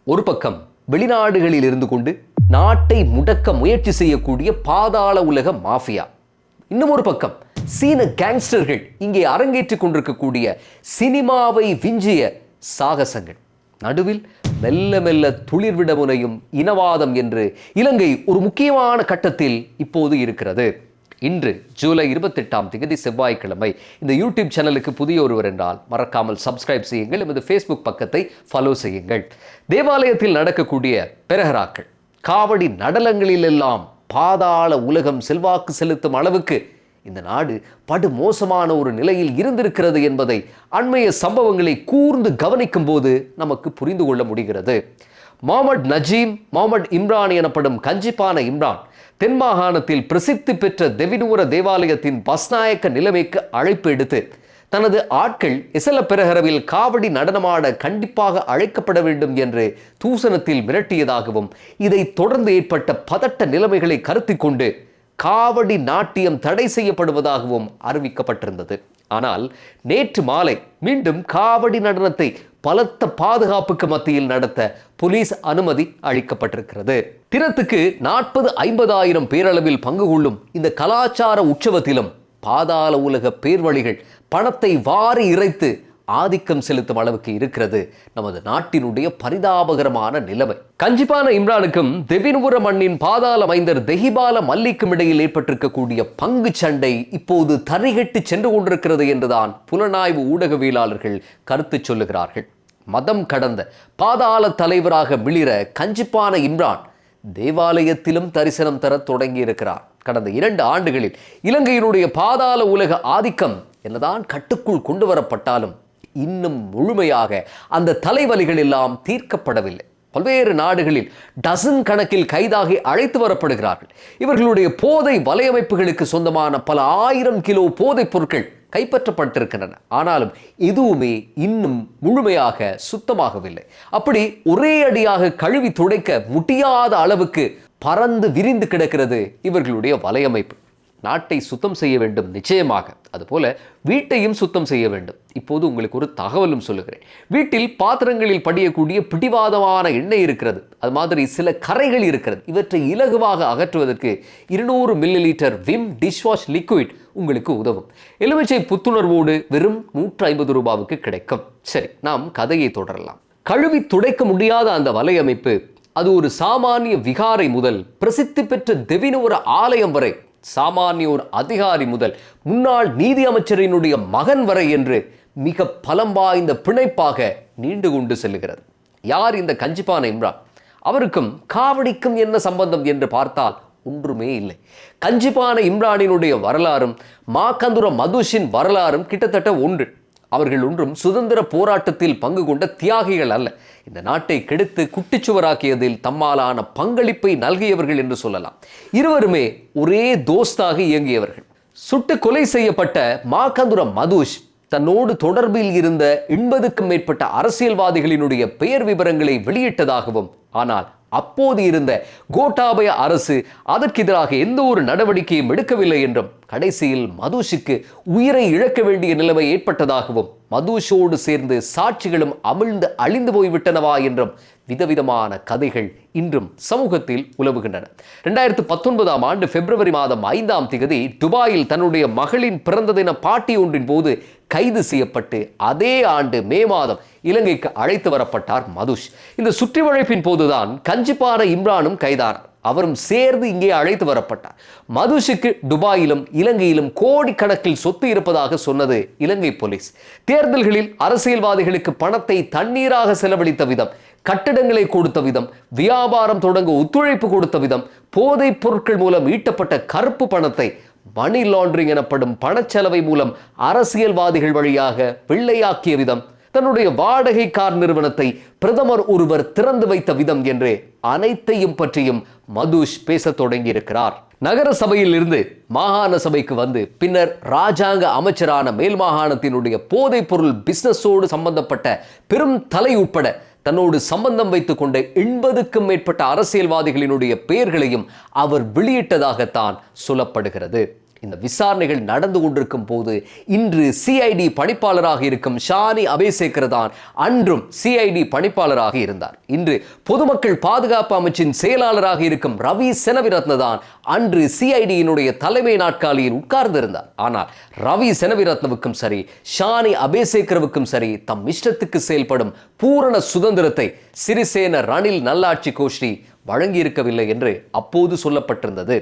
ஒரு பக்கம் வெளிநாடுகளில் இருந்து கொண்டு நாட்டை முடக்க முயற்சி செய்யக்கூடிய பாதாள உலக மாஃபியா, இன்னும் ஒரு பக்கம் சீன கேங்ஸ்டர்கள் இங்கே அரங்கேற்றிக் கொண்டிருக்கக்கூடிய சினிமாவை விஞ்சிய சாகசங்கள், நடுவில் மெல்ல மெல்ல துளிர்விட முனையும் இனவாதம் என்று இலங்கை ஒரு முக்கியமான கட்டத்தில் இப்போது இருக்கிறது. இன்று ஜூலை 28 செவ்வாய்க்கிழமை. இந்த யூடியூப் சேனலுக்கு புதிய ஒருவர் என்றால் மறக்காமல் சப்ஸ்கிரைப் செய்யுங்கள். எமது ஃபேஸ்புக் பக்கத்தை ஃபாலோ செய்யுங்கள். தேவாலயத்தில் நடக்கக்கூடிய பெரஹராக்கள், காவடி நடனங்களிலெல்லாம் பாதாள உலகம் செல்வாக்கு செலுத்தும் அளவுக்கு இந்த நாடு படு மோசமான ஒரு நிலையில் இருந்திருக்கிறது என்பதை அண்மைய சம்பவங்களை கூர்ந்து கவனிக்கும் போது நமக்கு புரிந்து கொள்ள முடிகிறது. முகமது நஜீம், முகமது இம்ரான் எனப்படும் கஞ்சிப்பான இம்ரான் தென் மாகாணத்தில் பிரசித்தி பெற்ற தெவினூர தேவாலயத்தின் பஸ்நாயக்க நிலைமைக்கு அழைப்பு எடுத்து தனது ஆட்கள் எசல பெரஹரவில் காவடி நடனமாட கண்டிப்பாக அழைக்கப்பட வேண்டும் என்று தூசணத்தில் மிரட்டியதாகவும், இதை தொடர்ந்து ஏற்பட்ட பதட்ட நிலைமைகளை கருத்தில் கொண்டு காவடி நாட்டியம் தடை செய்யப்படுவதாகவும் அறிவிக்கப்பட்டிருந்தது. ஆனால் நேற்று மாலை மீண்டும் காவடி நடனத்தை பலத்த பாதுகாப்புக்கு மத்தியில் நடத்த போலீஸ் அனுமதி அளிக்கப்பட்டிருக்கிறது. தினத்துக்கு 40-50 பேரளவில் பங்கு கொள்ளும் இந்த கலாச்சார உற்சவத்திலும் பாதாள உலக பேர்வழிகள் பணத்தை வாரி இறைத்து ஆதிக்கம் செலுத்தும் அளவுக்கு இருக்கிறது நமது நாட்டினுடைய பரிதாபகரமான நிலைமை. கஞ்சிப்பான இம்ரானுக்கும் தெவினூர மண்ணின் பாதாள மைந்தர் தெஹிபால மல்லிக்கும் இடையில் ஏற்பட்டிருக்கக்கூடிய பங்கு சண்டை இப்போது தரிகட்டு சென்று கொண்டிருக்கிறது என்றுதான் புலனாய்வு ஊடகவியலாளர்கள் கருத்து சொல்லுகிறார்கள். மதம் கடந்த பாதாள தலைவராக மிளிர கஞ்சிப்பான இம்ரான் தேவாலயத்திலும் தரிசனம் தர தொடங்கி இருக்கிறார். கடந்த 2 ஆண்டுகளில் இலங்கையினுடைய பாதாள உலக ஆதிக்கம் என்னதான் கட்டுக்குள் கொண்டு வரப்பட்டாலும் இன்னும் முழுமையாக அந்த தலைவலிகள் எல்லாம் தீர்க்கப்படவில்லை. பல்வேறு நாடுகளில் டசன் கணக்கில் கைதாகி அழைத்து வரப்படுகிறார்கள். இவர்களுடைய போதை வலையமைப்புகளுக்கு சொந்தமான பல 1000 கிலோ போதைப் பொருட்கள் கைப்பற்றப்பட்டிருக்கின்றன. ஆனாலும் எதுவுமே இன்னும் முழுமையாக சுத்தமாகவில்லை. அப்படி ஒரே அடியாக கழுவி துடைக்க முடியாத அளவுக்கு பறந்து விரிந்து கிடக்கிறது இவர்களுடைய வலையமைப்பு. நாட்டை சுத்தம் செய்ய வேண்டும் நிச்சயமாக, அதுபோல வீட்டையும் சுத்தம் செய்ய வேண்டும். இப்போது உங்களுக்கு ஒரு தகவலும் சொல்லுகிறேன். வீட்டில் பாத்திரங்களில் படியக்கூடிய பிடிவாதமான எண்ணெய் இருக்கிறது, அது மாதிரி சில கரைகள் இருக்கிறது. இவற்றை இலகுவாக அகற்றுவதற்கு 200 மில்லிலிட்டர் விம் டிஷ்வாஷ் லிக்விட் உங்களுக்கு உதவும். எலுமிச்சை புத்துணர்வோடு வெறும் 150 ரூபாவுக்கு கிடைக்கும். சரி, நாம் கதையை தொடரலாம். கழுவி துடைக்க முடியாத அந்த வலையமைப்பு அது ஒரு சாமானிய விகாரை முதல் பிரசித்தி பெற்ற தெவினூர ஆலயம் வரை, சாமானியோர் அதிகாரி முதல் முன்னாள் நீதி அமைச்சரினுடைய மகன் வரை என்று மிக பலம் வாய்ந்த பிணைப்பாக நீண்டு கொண்டு செல்லுகிறது. யார் இந்த கஞ்சிப்பான இம்ரான்? அவருக்கும் காவடிக்கும் என்ன சம்பந்தம் என்று பார்த்தால் ஒன்றுமே இல்லை. கஞ்சிப்பான இம்ரானினுடைய வரலாறும் மாக்கந்துர மதுஷின் வரலாறும் கிட்டத்தட்ட ஒன்று. அவர்கள் ஒன்றும் சுதந்திர போராட்டத்தில் பங்கு கொண்ட தியாகிகள் அல்ல. இந்த நாட்டை கெடுத்து குட்டிச்சுவராக்கியதில் தம்மாலான பங்களிப்பை நல்கியவர்கள் என்று சொல்லலாம். இருவருமே ஒரே தோஸ்தாக இயங்கியவர்கள். சுட்டு கொலை செய்யப்பட்ட மாக்கந்துர மதுஷ் தன்னோடு தொடர்பில் இருந்த 80க்கும் மேற்பட்ட அரசியல்வாதிகளினுடைய பெயர் விவரங்களை வெளியிட்டதாகவும், ஆனால் அப்போது இருந்த கோட்டாபய அரசு அதற்கு எதிராக எந்த ஒரு நடவடிக்கையும் எடுக்கவில்லை என்றும், கடைசியில் மதுஷுக்கு உயிரை இழக்க வேண்டிய நிலைமை ஏற்பட்டதாகவும், மதுஷோடு சேர்ந்து சாட்சிகளும் அமிழ்ந்து அழிந்து போய்விட்டனவா என்றும் விதவிதமான கதைகள் இன்றும் சமூகத்தில் உலவுகின்றன. 2019 ஆண்டு பிப்ரவரி மாதம் 5 துபாயில் தன்னுடைய மகளின் பிறந்த தின பாட்டி ஒன்றின் போது கைது செய்யப்பட்டு அதே ஆண்டு மே மாதம் இலங்கைக்கு அழைத்து வரப்பட்டார் மதுஷ். இந்த சுற்றி வளைப்பின் போதுதான் கஞ்சிப்பான இம்ரானும் கைதானார். அவரும் சேர்ந்து இங்கே அழைத்து வரப்பட்டார். மதுஷுக்கு துபாயிலும் இலங்கையிலும் கோடிக்கணக்கில் சொத்து இருப்பதாக சொன்னது இலங்கை போலீஸ். தேர்தல்களில் அரசியல்வாதிகளுக்கு பணத்தை தண்ணீராக செலவழித்த விதம், கட்டிடங்களை கொடுத்த விதம், வியாபாரம் தொடங்க ஒத்துழைப்பு கொடுத்த விதம், போதைப் பொருட்கள் மூலம் ஈட்டப்பட்ட கருப்பு பணத்தை மணி லாண்டரிங் எனப்படும் பணச்செலவை மூலம் அரசியல்வாதிகள் வழியாக வெள்ளையாக்கிய விதம், தன்னுடைய வாடகை கார் நிறுவனத்தை பிரதமர் ஒருவர் திறந்து வைத்த விதம் என்று அனைத்தையும் பற்றியும் மதுஷ் பேச தொடங்கி இருக்கிறார். நகர சபையில் இருந்து மாகாண சபைக்கு வந்து பின்னர் ராஜாங்க அமைச்சரான மேல் மாகாணத்தினுடைய போதைப் பொருள் பிசினஸோடு சம்பந்தப்பட்ட பெரும் தலை உட்பட தன்னோடு சம்பந்தம் வைத்துக் கொண்ட 80க்கும் மேற்பட்ட அரசியல்வாதிகளினுடைய பெயர்களையும் அவர் வெளியிட்டதாகத்தான் சொல்லப்படுகிறது. இந்த விசாரணைகள் நடந்து கொண்டிருக்கும் போது இன்று சிஐடி பணிப்பாளராக இருக்கும் ஷானி அபேசேகர் தான் அன்றும் சிஐடி பணிப்பாளராக இருந்தார். இன்று பொதுமக்கள் பாதுகாப்பு அமைச்சின் செயலாளராக இருக்கும் ரவி செனவிரத்ன தான் அன்று சிஐடியினுடைய தலைமை நாட்காலியில் உட்கார்ந்திருந்தார். ஆனால் ரவி செனவிரத்னவுக்கும் சரி ஷானி அபேசேகருக்கும் சரி தம் இஷ்டத்துக்கு செயல்படும் பூரண சுதந்திரத்தை சிறிசேன ரணில் நல்லாட்சி கோஷ்டி வழங்கியிருக்கவில்லை என்று அப்போது சொல்லப்பட்டிருந்தது.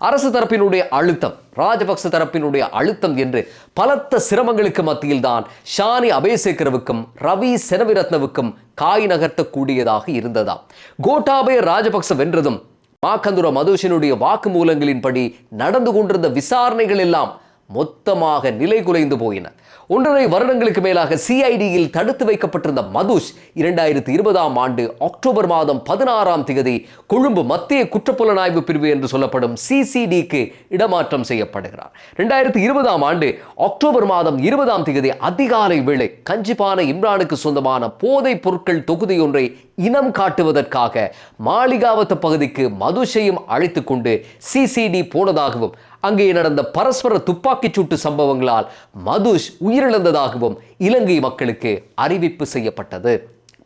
அரசு தரப்பினுடைய அழுத்தம், ராஜபக்ச தரப்பினுடைய அழுத்தம் என்று பலத்த சிரமங்களுக்கு மத்தியில் தான் ஷானி அபேசேகருக்கும் ரவி செனவிரத்னவுக்கும் காய் நகர்த்தக்கூடியதாக இருந்ததாம். கோட்டாபய ராஜபக்ச வென்றதும் மாக்கந்துர மதுஷினுடைய வாக்குமூலங்களின்படி நடந்து கொண்டிருந்த விசாரணைகள் எல்லாம் மொத்தமாக நிலை குலைந்து போயின. 1.5 வருடங்களுக்கு மேலாக சிஐடியில் தடுத்து வைக்கப்பட்டிருந்த மதுஷ் 2020 ஆண்டு அக்டோபர் மாதம் 16ஆம் தேதி கொழும்பு மத்திய குற்றப்புலனாய்வு பிரிவு என்று சொல்லப்படும் சிசிடிக்கு இடமாற்றம் செய்யப்படுகிறார். 2020 ஆண்டு அக்டோபர் மாதம் 20ஆம் தேதி அதிகாலை வேளை கஞ்சிப்பான இம்ரானுக்கு சொந்தமான போதைப் பொருட்கள் தொகுதி ஒன்றை இனம் காட்டுவதற்காக மாளிகாவத்த பகுதிக்கு மதுஷையும் அழைத்துக் கொண்டு சிசிடி போனதாகவும் அங்கே நடந்த பரஸ்பர துப்பாக்கிச் சூட்டு சம்பவங்களால் மதுஷ் உயிரிழந்ததாகவும் இலங்கை மக்களுக்கு அறிவிப்பு செய்யப்பட்டது.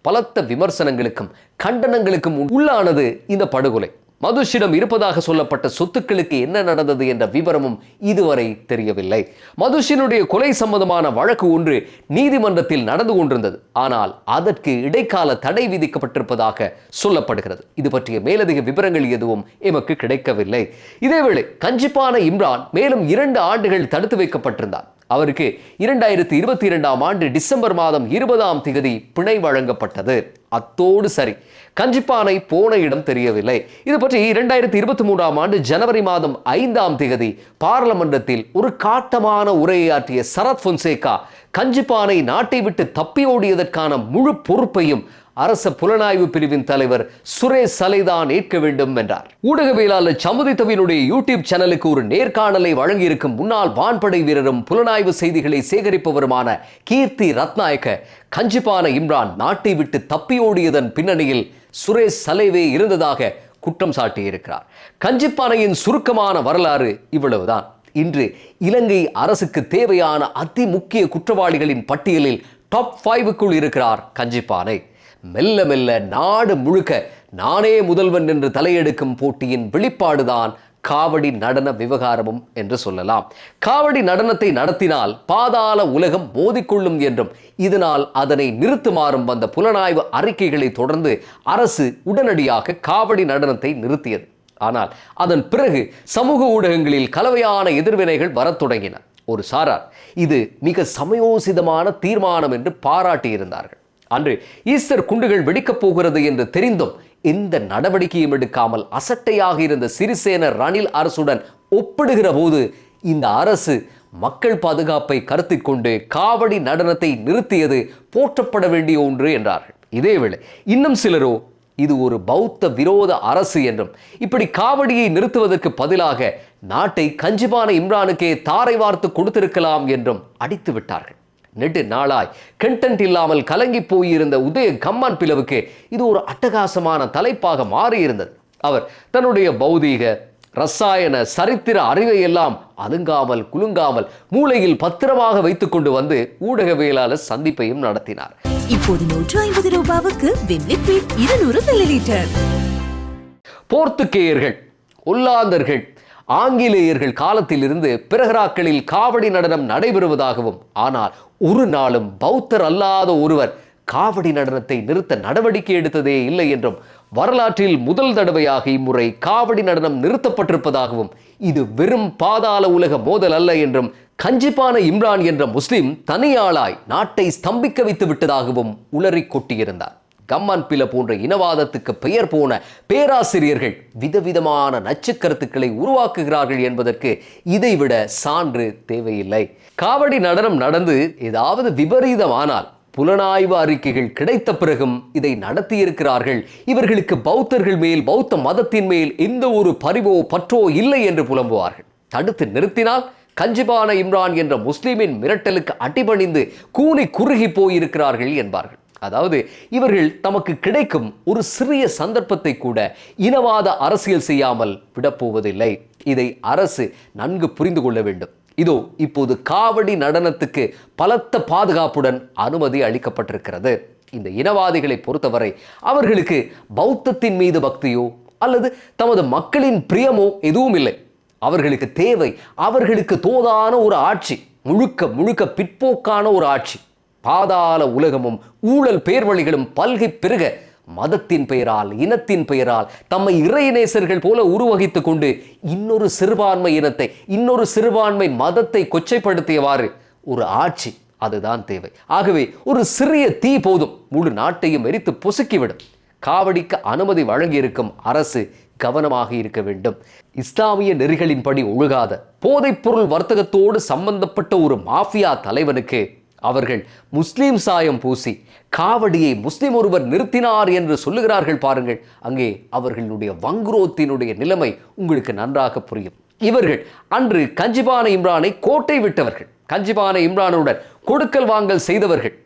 பலத்த விமர்சனங்களுக்கும் கண்டனங்களுக்கும் உள்ளானது இந்த படுகொலை. மதுஷிடம் இருப்பதாக சொல்லப்பட்ட சொத்துக்களுக்கு என்ன நடந்தது என்ற விவரமும் இதுவரை தெரியவில்லை. மதுஷினுடைய கொலை சம்பந்தமான வழக்கு ஒன்று நீதிமன்றத்தில் நடந்து கொண்டிருந்தது. ஆனால் அதற்கு இடைக்கால தடை விதிக்கப்பட்டிருப்பதாக சொல்லப்படுகிறது. இது பற்றிய மேலதிக விவரங்கள் எதுவும் எமக்கு கிடைக்கவில்லை. இதேவேளை கஞ்சிப்பான இம்ரான் மேலும் 2 ஆண்டுகள் தடுத்து வைக்கப்பட்டிருந்தார். அவருக்கு 2022 ஆண்டு டிசம்பர் மாதம் 20ஆம் தேதி பிணை வழங்கப்பட்டது. அத்தோடு சரி, கஞ்சிப்பானை போன இடம் தெரியவில்லை. இது பற்றி 2023 ஆண்டு ஜனவரி மாதம் 5ஆம் தேதி பாராளுமன்றத்தில் ஒரு காட்டமான உரையாற்றிய சரத் பொன்சேகா கஞ்சிப்பானை நாட்டை விட்டு தப்பி ஓடியதற்கான முழு பொறுப்பையும் அரச புலனாய்வு பிரிவின் தலைவர் சுரேஷ் சலைதான் ஏற்க வேண்டும் என்றார். ஊடகவியலாளர் சமுதித்தவினுடைய யூடியூப் சேனலுக்கு ஒரு நேர்காணலை வழங்கியிருக்கும் முன்னாள் வான்படை வீரரும் புலனாய்வு செய்திகளை சேகரிப்பவருமான கீர்த்தி ரத்நாயக்க கஞ்சிப்பான இம்ரான் நாட்டை விட்டு தப்பி ஓடியதன் பின்னணியில் சுரேஷ் சலைவே இருந்ததாக குற்றம் சாட்டியிருக்கிறார். கஞ்சிப்பானையின் சுருக்கமான வரலாறு இவ்வளவுதான். இன்று இலங்கை அரசுக்கு தேவையான அதி முக்கிய குற்றவாளிகளின் பட்டியலில் டாப் 5க்குள் இருக்கிறார் கஞ்சிப்பானை. மெல்ல மெல்ல நாடு முழுக்க நானே முதல்வன் என்று தலையெடுக்கும் போட்டியின் வெளிப்பாடுதான் காவடி நடன விவகாரமும் என்று சொல்லலாம். காவடி நடனத்தை நடத்தினால் பாதாள உலகம் மோதிக்கொள்ளும் என்றும் இதனால் அதனை நிறுத்துமாறும் வந்த புலனாய்வு அறிக்கைகளை தொடர்ந்து அரசு உடனடியாக காவடி நடனத்தை நிறுத்தியது. ஆனால் அதன் பிறகு சமூக ஊடகங்களில் கலவையான எதிர்வினைகள் வரத் தொடங்கின. ஒரு சாரார் இது மிக சமயோசிதமான தீர்மானம் என்று பாராட்டியிருந்தார்கள். அன்று ஈஸ்டர் குண்டுகள் வெடிக்கப் போகிறது என்று தெரிந்தும் எந்த நடவடிக்கையும் எடுக்காமல் அசட்டையாக இருந்த சிறிசேன ரணில் அரசுடன் ஒப்பிடுகிற போது இந்த அரசு மக்கள் பாதுகாப்பை கருத்தில் கொண்டு காவடி நடனத்தை நிறுத்தியது போற்றப்பட வேண்டிய ஒன்று என்றார்கள். இதேவேளை இன்னும் சிலரோ இது ஒரு பௌத்த விரோத அரசு என்றும் இப்படி காவடியை நிறுத்துவதற்கு பதிலாக நாட்டை கஞ்சிப்பான இம்ரானுக்கே தாரை வார்த்து கொடுத்திருக்கலாம் என்றும் அடித்து விட்டார்கள். நெடு நாளாய் கண்டென்ட் இல்லாமல் கலங்கி போயிருந்த உதய கம்மான் பிளவுக்கு இது ஒரு அட்டகாசமான தலைப்பாக மாறியிருந்தது. அவர் தன்னுடைய பௌதீக ரசாயன சரித்திர அறிவை எல்லாம் அலுங்காமல் குலுங்காமல் மூளையில் பத்திரமாக வைத்துக் கொண்டு வந்து ஊடகவியலாளர் சந்திப்பையும் நடத்தினார். இப்போது 150 ரூபாவுக்கு விம்லிக்விட் 200 மில்லிலிட்டர். போர்த்துகேயர்கள், ஒல்லாந்தர்கள், ஆங்கிலேயர்கள் காலத்திலிருந்து பிரகராக்களில் காவடி நடனம் நடைபெறுவதாகவும் ஆனால் ஒரு நாளும் பௌத்தர் அல்லாத ஒருவர் காவடி நடனத்தை நிறுத்த நடவடிக்கை எடுத்ததே இல்லை என்றும் வரலாற்றில் முதல் தடவையாக இம்முறை காவடி நடனம் நிறுத்தப்பட்டிருப்பதாகவும் இது வெறும் பாதாள உலக மோதல் அல்ல என்றும் கஞ்சிப்பான இம்ரான் என்ற முஸ்லிம் தனியாளாய் நாட்டை ஸ்தம்பிக்க வைத்து விட்டதாகவும் உளறி கொட்டியிருந்தார். கம்மான் பில போன்ற இனவாதத்துக்கு பெயர் போன பேராசிரியர்கள் விதவிதமான நச்சுக்கருத்துக்களை உருவாக்குகிறார்கள் என்பதற்கு இதைவிட சான்று தேவையில்லை. காவடி நடனம் நடந்து ஏதாவது விபரீதமானால் புலனாய்வு அறிக்கைகள் கிடைத்த பிறகும் இதை நடத்தியிருக்கிறார்கள். இவர்களுக்கு பௌத்தர்கள் மேல், பௌத்த மதத்தின் மேல் எந்த ஒரு பரிவோ பற்றோ இல்லை என்று புலம்புவார்கள். தடுத்து நிறுத்தினால் கஞ்சிப்பான இம்ரான் என்ற முஸ்லிமின் மிரட்டலுக்கு அடிபணிந்து கூனி குறுகி போயிருக்கிறார்கள் என்பார்கள். அதாவது இவர்கள் தமக்கு கிடைக்கும் ஒரு சிறிய சந்தர்ப்பத்தை கூட இனவாத அரசியல் செய்யாமல் விடப்போவதில்லை. இதை அரசு நன்கு புரிந்து கொள்ள வேண்டும். இதோ இப்போது காவடி நடனத்துக்கு பலத்த பாதுகாப்புடன் அனுமதி அளிக்கப்பட்டிருக்கிறது. இந்த இனவாதிகளை பொறுத்தவரை அவர்களுக்கு பௌத்தத்தின் மீது பக்தியோ அல்லது தமது மக்களின் பிரியமோ எதுவும் இல்லை. அவர்களுக்கு தேவை அவர்களுக்கு தோதான ஒரு ஆட்சி, முழுக்க முழுக்க பிற்போக்கான ஒரு ஆட்சி. பாதாள உலகமும் ஊழல் பேர்வழிகளும் பல்கை பெருக மதத்தின் பெயரால் இனத்தின் பெயரால் தம்மை இறைநேசர்கள் போல உருவகித்துக் கொண்டு இன்னொரு சிறுபான்மை இனத்தை இன்னொரு சிறுபான்மை மதத்தை கொச்சைப்படுத்தியவாறு ஒரு ஆட்சி, அதுதான் தேவை. ஆகவே ஒரு சிறிய தீ போதும் முழு நாட்டையும் எரித்து பொசுக்கிவிடும். காவடிக்கு அனுமதி வழங்கியிருக்கும் அரசு கவனமாக இருக்க வேண்டும். இஸ்லாமிய நெறிகளின்படி ஒழுகாத போதைப்பொருள் வர்த்தகத்தோடு சம்பந்தப்பட்ட ஒரு மாஃபியா தலைவனுக்கு அவர்கள் முஸ்லீம் சாயம் பூசி காவடியை முஸ்லிம் ஒருவர் நிறுத்தினார் என்று சொல்லுகிறார்கள் பாருங்கள். அங்கே அவர்களுடைய வங்குரோத்தினுடைய நிலைமை உங்களுக்கு நன்றாக புரியும். இவர்கள் அன்று கஞ்சிபான இம்ரானை கோட்டை விட்டவர்கள், கஞ்சிபான இம்ரானுடன் கொடுக்கல் வாங்கல் செய்தவர்கள்.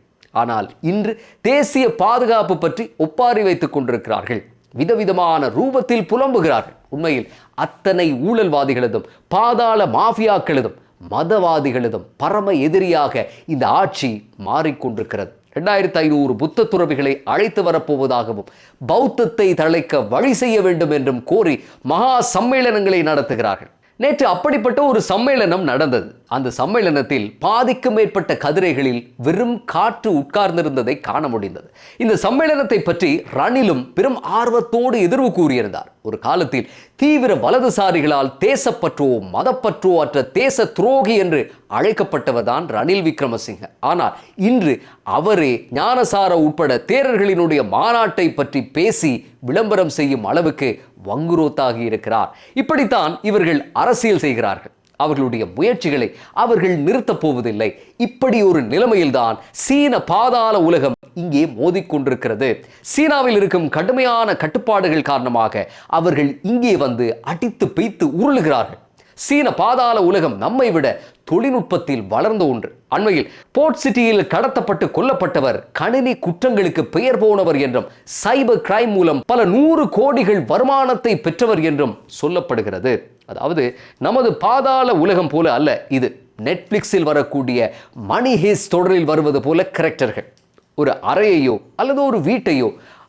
ஆனால் இன்று தேசிய பாதுகாப்பு பற்றி ஒப்பாரி வைத்துக் கொண்டிருக்கிறார்கள். விதவிதமான ரூபத்தில் புலம்புகிறார்கள். உண்மையில் அத்தனை ஊழல்வாதிகளதும் பாதாள மாஃபியாக்களதும் மதவாதிகளதும் பரம எதிரியாக இந்த ஆட்சி மாறிக்கொண்டிருக்கிறது. 2500 புத்த துறவிகளை அழைத்து வரப்போவதாகவும் பௌத்தத்தை தழைக்க வழி செய்ய வேண்டும் என்றும் கோரி மகா சம்மேளனங்களை நடத்துகிறார்கள். நேற்று அப்படிப்பட்ட ஒரு சம்மேளனம் நடந்தது. அந்த சம்மேளனத்தில் பாதிக்கும் மேற்பட்ட கதிரைகளில் வெறும் காற்று உட்கார்ந்திருந்ததை காண முடிந்தது. இந்த சம்மேளனத்தை பற்றி ரணிலும் பெரும் ஆர்வத்தோடு எதிர்வு கூறியிருந்தார். ஒரு காலத்தில் தீவிர வலதுசாரிகளால் தேசப்பற்றோ மதப்பற்றோ அற்ற தேச துரோகி என்று அழைக்கப்பட்டவர் தான் ரணில் விக்ரமசிங்க. ஆனால் இன்று அவரே ஞானசார உட்பட தேரர்களினுடைய மாநாட்டை பற்றி பேசி விளம்பரம் செய்யும் அளவுக்கு வங்குரோத்தாகி இருக்கிறார். இப்படித்தான் இவர்கள் அரசியல் செய்கிறார்கள். அவர்களுடைய முயற்சிகளை அவர்கள் நிறுத்தப் போவதில்லை. இப்படி ஒரு நிலைமையில்தான் சீன பாதாள உலகம் இங்கே மோதிக்கொண்டிருக்கிறது. சீனாவில் இருக்கும் கடுமையான கட்டுப்பாடுகள் காரணமாக அவர்கள் இங்கே வந்து அடித்து பிய்த்து உருளுகிறார்கள். சீன பாதாள உலகம் நம்மை விட தொழில்நுட்பத்தில் வளர்ந்த ஒன்று. அண்மையில் போர்ட் சிட்டியில் கடத்தப்பட்டு கொல்லப்பட்டவர் கணினி குற்றங்களுக்கு பெயர் போனவர் என்றும் சைபர் கிரைம் மூலம் பல 100 கோடிகள் வருமானத்தை பெற்றவர் என்றும் சொல்லப்படுகிறது. அதாவது நமது பாதாள உலகம் போல அல்ல இது. நெட்ஃபிளிக்ஸில் வரக்கூடிய மணி ஹேஸ் தொடரில் வருவது போல கேரக்டர்கள் ஒரு அறையையோ அல்லது ஒரு வீட்டையோ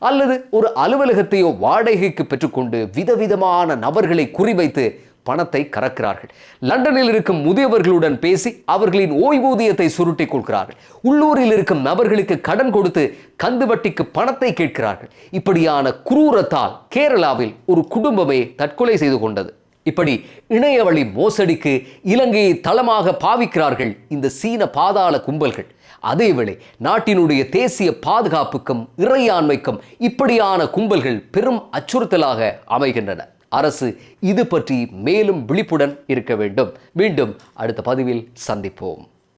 அல்லது ஒரு அலுவலகத்தையோ வாடகைக்கு பெற்றுக்கொண்டு விதவிதமான நபர்களை குறிவைத்து பணத்தை கறக்கிறார்கள். லண்டனில் இருக்கும் முதியவர்களுடன் பேசி அவர்களின் ஓய்வூதியத்தை சுருட்டிக் கொள்கிறார்கள். உள்ளூரில் இருக்கும் நபர்களுக்கு கடன் கொடுத்து கந்து வட்டிக்கு பணத்தை கேட்கிறார்கள். இப்படியான குரூரத்தால் கேரளாவில் ஒரு குடும்பமே தற்கொலை செய்து கொண்டது. இப்படி இணையவழி மோசடிக்கு இலங்கையை தளமாக பாவிக்கிறார்கள் இந்த சீன பாதாள கும்பல்கள். அதேவேளை நாட்டினுடைய தேசிய பாதுகாப்புக்கும் இறையாண்மைக்கும் இப்படியான கும்பல்கள் பெரும் அச்சுறுத்தலாக அமைகின்றன. அரசு இது பற்றி மேலும் விழிப்புடன் இருக்க வேண்டும். மீண்டும் அடுத்த பதிவில் சந்திப்போம்.